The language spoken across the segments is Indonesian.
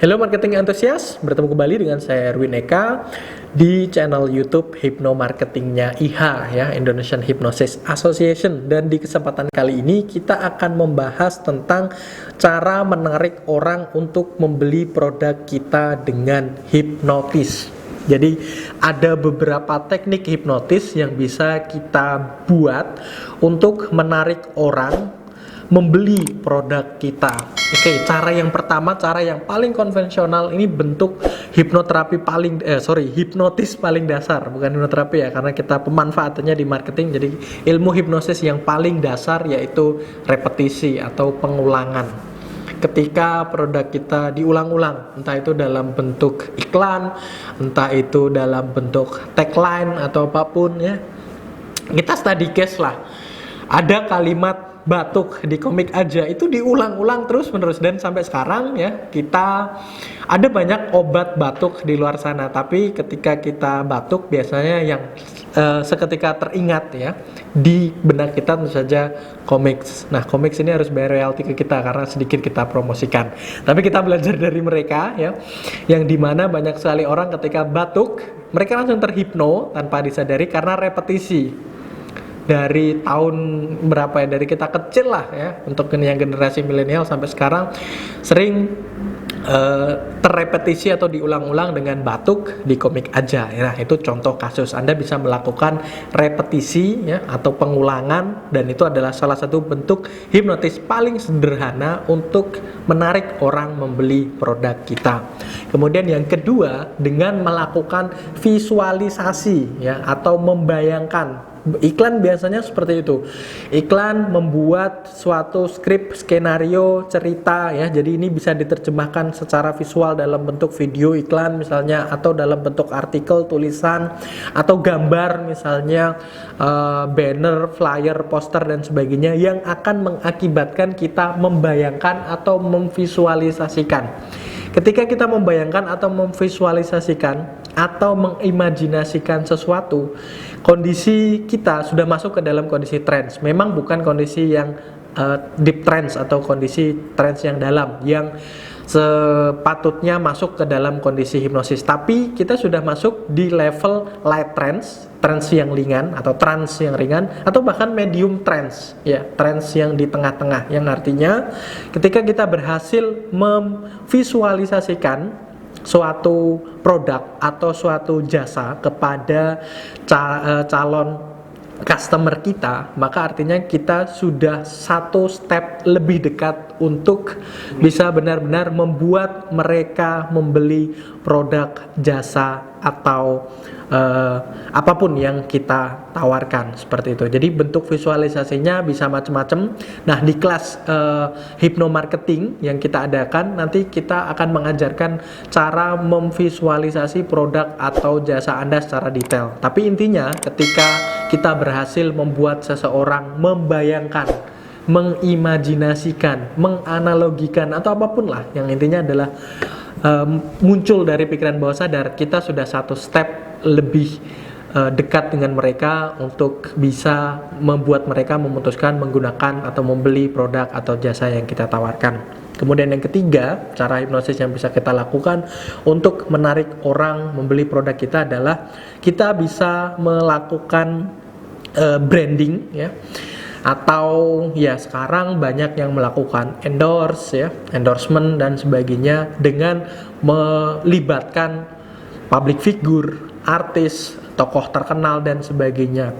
Halo marketing antusias, bertemu kembali dengan saya Erwin Eka di channel YouTube Hypno Marketingnya IHA ya, Indonesian Hypnosis Association. Dan di kesempatan kali ini kita akan membahas tentang cara menarik orang untuk membeli produk kita dengan hipnotis. Jadi ada beberapa teknik hipnotis yang bisa kita buat untuk menarik orang membeli produk kita. Oke, cara yang pertama, cara yang paling konvensional ini bentuk hipnotis paling dasar, bukan hipnoterapi ya, karena kita pemanfaatannya di marketing. Jadi ilmu hipnosis yang paling dasar yaitu repetisi atau pengulangan. Ketika produk kita diulang-ulang, entah itu dalam bentuk iklan, entah itu dalam bentuk tagline atau apapun ya. Kita study case lah. Ada kalimat batuk di komik aja itu diulang-ulang terus-menerus, dan sampai sekarang ya kita ada banyak obat batuk di luar sana, tapi ketika kita batuk biasanya yang seketika teringat ya di benak kita tentu saja Comix. Nah, Comix ini harus bayar royalti ke kita karena sedikit kita promosikan. Tapi kita belajar dari mereka ya, yang dimana banyak sekali orang ketika batuk mereka langsung terhipno tanpa disadari karena repetisi. Dari tahun berapa ya, dari kita kecil lah ya, untuk yang generasi milenial sampai sekarang sering terrepetisi atau diulang-ulang dengan batuk di komik aja. Nah, itu contoh kasus. Anda bisa melakukan repetisi ya atau pengulangan, dan itu adalah salah satu bentuk hipnotis paling sederhana untuk menarik orang membeli produk kita. Kemudian yang kedua, dengan melakukan visualisasi ya atau membayangkan. Iklan biasanya seperti itu. Iklan membuat suatu skrip, skenario, cerita ya. Jadi ini bisa diterjemahkan secara visual dalam bentuk video iklan misalnya, atau dalam bentuk artikel, tulisan, atau gambar misalnya banner, flyer, poster dan sebagainya, yang akan mengakibatkan kita membayangkan atau memvisualisasikan. Ketika kita membayangkan atau memvisualisasikan atau mengimajinasikan sesuatu, kondisi kita sudah masuk ke dalam kondisi trance. Memang bukan kondisi yang deep trance atau kondisi trance yang dalam, yang sepatutnya masuk ke dalam kondisi hipnosis, tapi kita sudah masuk di level light trance, trance yang ringan atau trance yang ringan, atau bahkan medium trance ya, trance yang di tengah-tengah, yang artinya ketika kita berhasil memvisualisasikan suatu produk atau suatu jasa kepada calon customer kita, maka artinya kita sudah satu step lebih dekat untuk bisa benar-benar membuat mereka membeli produk, jasa, atau apapun yang kita tawarkan, seperti itu. Jadi bentuk visualisasinya bisa macam-macam. Nah, di kelas Hypno Marketing yang kita adakan, nanti kita akan mengajarkan cara memvisualisasi produk atau jasa Anda secara detail. Tapi intinya ketika kita berhasil membuat seseorang membayangkan, mengimajinasikan, menganalogikan, atau apapun lah, yang intinya adalah muncul dari pikiran bawah sadar, kita sudah satu step lebih dekat dengan mereka untuk bisa membuat mereka memutuskan menggunakan atau membeli produk atau jasa yang kita tawarkan. Kemudian yang ketiga, cara hipnosis yang bisa kita lakukan untuk menarik orang membeli produk kita adalah kita bisa melakukan branding ya, atau ya sekarang banyak yang melakukan endorsement dan sebagainya dengan melibatkan public figure, artis, tokoh terkenal dan sebagainya.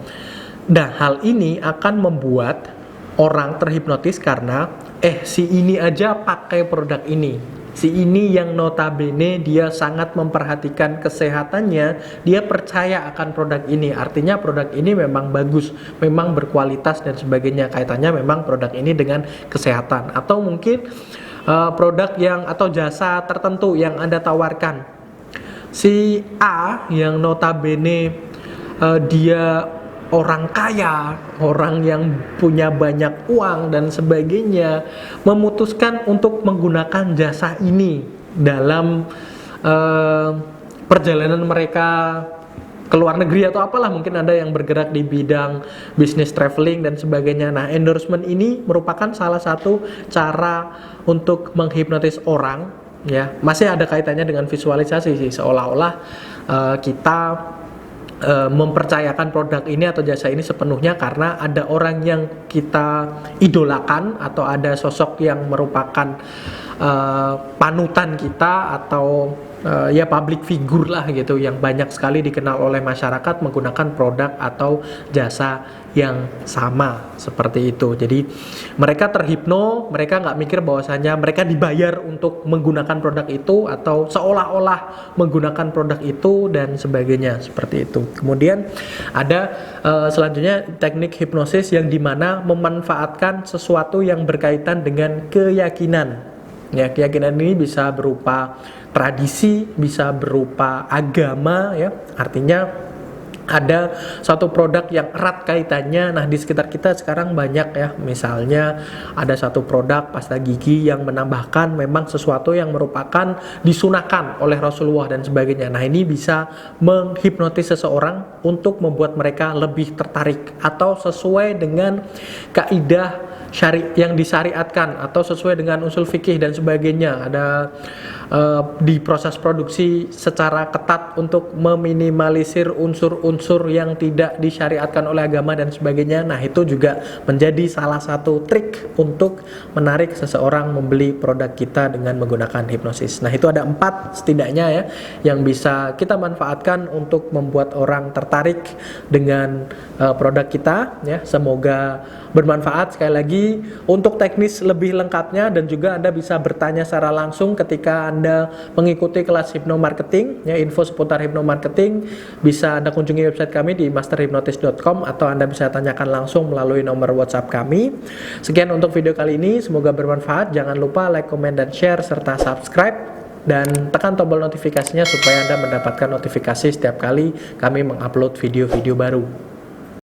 Nah, hal ini akan membuat orang terhipnotis karena si ini aja pakai produk ini. Si ini yang notabene dia sangat memperhatikan kesehatannya, dia percaya akan produk ini. Artinya produk ini memang bagus, memang berkualitas dan sebagainya. Kaitannya memang produk ini dengan kesehatan. Atau mungkin produk yang atau jasa tertentu yang Anda tawarkan. Si A yang notabene dia orang kaya, orang yang punya banyak uang dan sebagainya, memutuskan untuk menggunakan jasa ini dalam perjalanan mereka ke luar negeri atau apalah, mungkin ada yang bergerak di bidang bisnis traveling dan sebagainya. Nah, endorsement ini merupakan salah satu cara untuk menghipnotis orang ya masih ada kaitannya dengan visualisasi sih, seolah-olah kita mempercayakan produk ini atau jasa ini sepenuhnya karena ada orang yang kita idolakan atau ada sosok yang merupakan panutan kita atau ya public figure lah gitu yang banyak sekali dikenal oleh masyarakat menggunakan produk atau jasa yang sama seperti itu. Jadi mereka terhipno, mereka nggak mikir bahwasanya mereka dibayar untuk menggunakan produk itu atau seolah-olah menggunakan produk itu dan sebagainya seperti itu. Kemudian ada selanjutnya teknik hipnosis yang dimana memanfaatkan sesuatu yang berkaitan dengan keyakinan. Ya, keyakinan ini bisa berupa tradisi, bisa berupa agama ya. Artinya ada satu produk yang erat kaitannya. Nah, di sekitar kita sekarang banyak ya. Misalnya ada satu produk pasta gigi yang menambahkan memang sesuatu yang merupakan disunahkan oleh Rasulullah dan sebagainya. Nah, ini bisa menghipnotis seseorang untuk membuat mereka lebih tertarik atau sesuai dengan kaidah yang disyariatkan atau sesuai dengan usul fikih dan sebagainya. Ada di proses produksi secara ketat untuk meminimalisir unsur-unsur yang tidak disyariatkan oleh agama dan sebagainya. Nah, itu juga menjadi salah satu trik untuk menarik seseorang membeli produk kita dengan menggunakan hipnosis. Nah, itu ada 4 setidaknya ya yang bisa kita manfaatkan untuk membuat orang tertarik dengan produk kita ya. Semoga bermanfaat. Sekali lagi, untuk teknis lebih lengkapnya dan juga Anda bisa bertanya secara langsung ketika Anda mengikuti kelas hipnomarketing ya, info seputar hipnomarketing bisa Anda kunjungi website kami di masterhypnotist.com atau Anda bisa tanyakan langsung melalui nomor WhatsApp kami. Sekian untuk video kali ini, semoga bermanfaat. Jangan lupa like, comment, dan share serta subscribe dan tekan tombol notifikasinya supaya Anda mendapatkan notifikasi setiap kali kami mengupload video-video baru.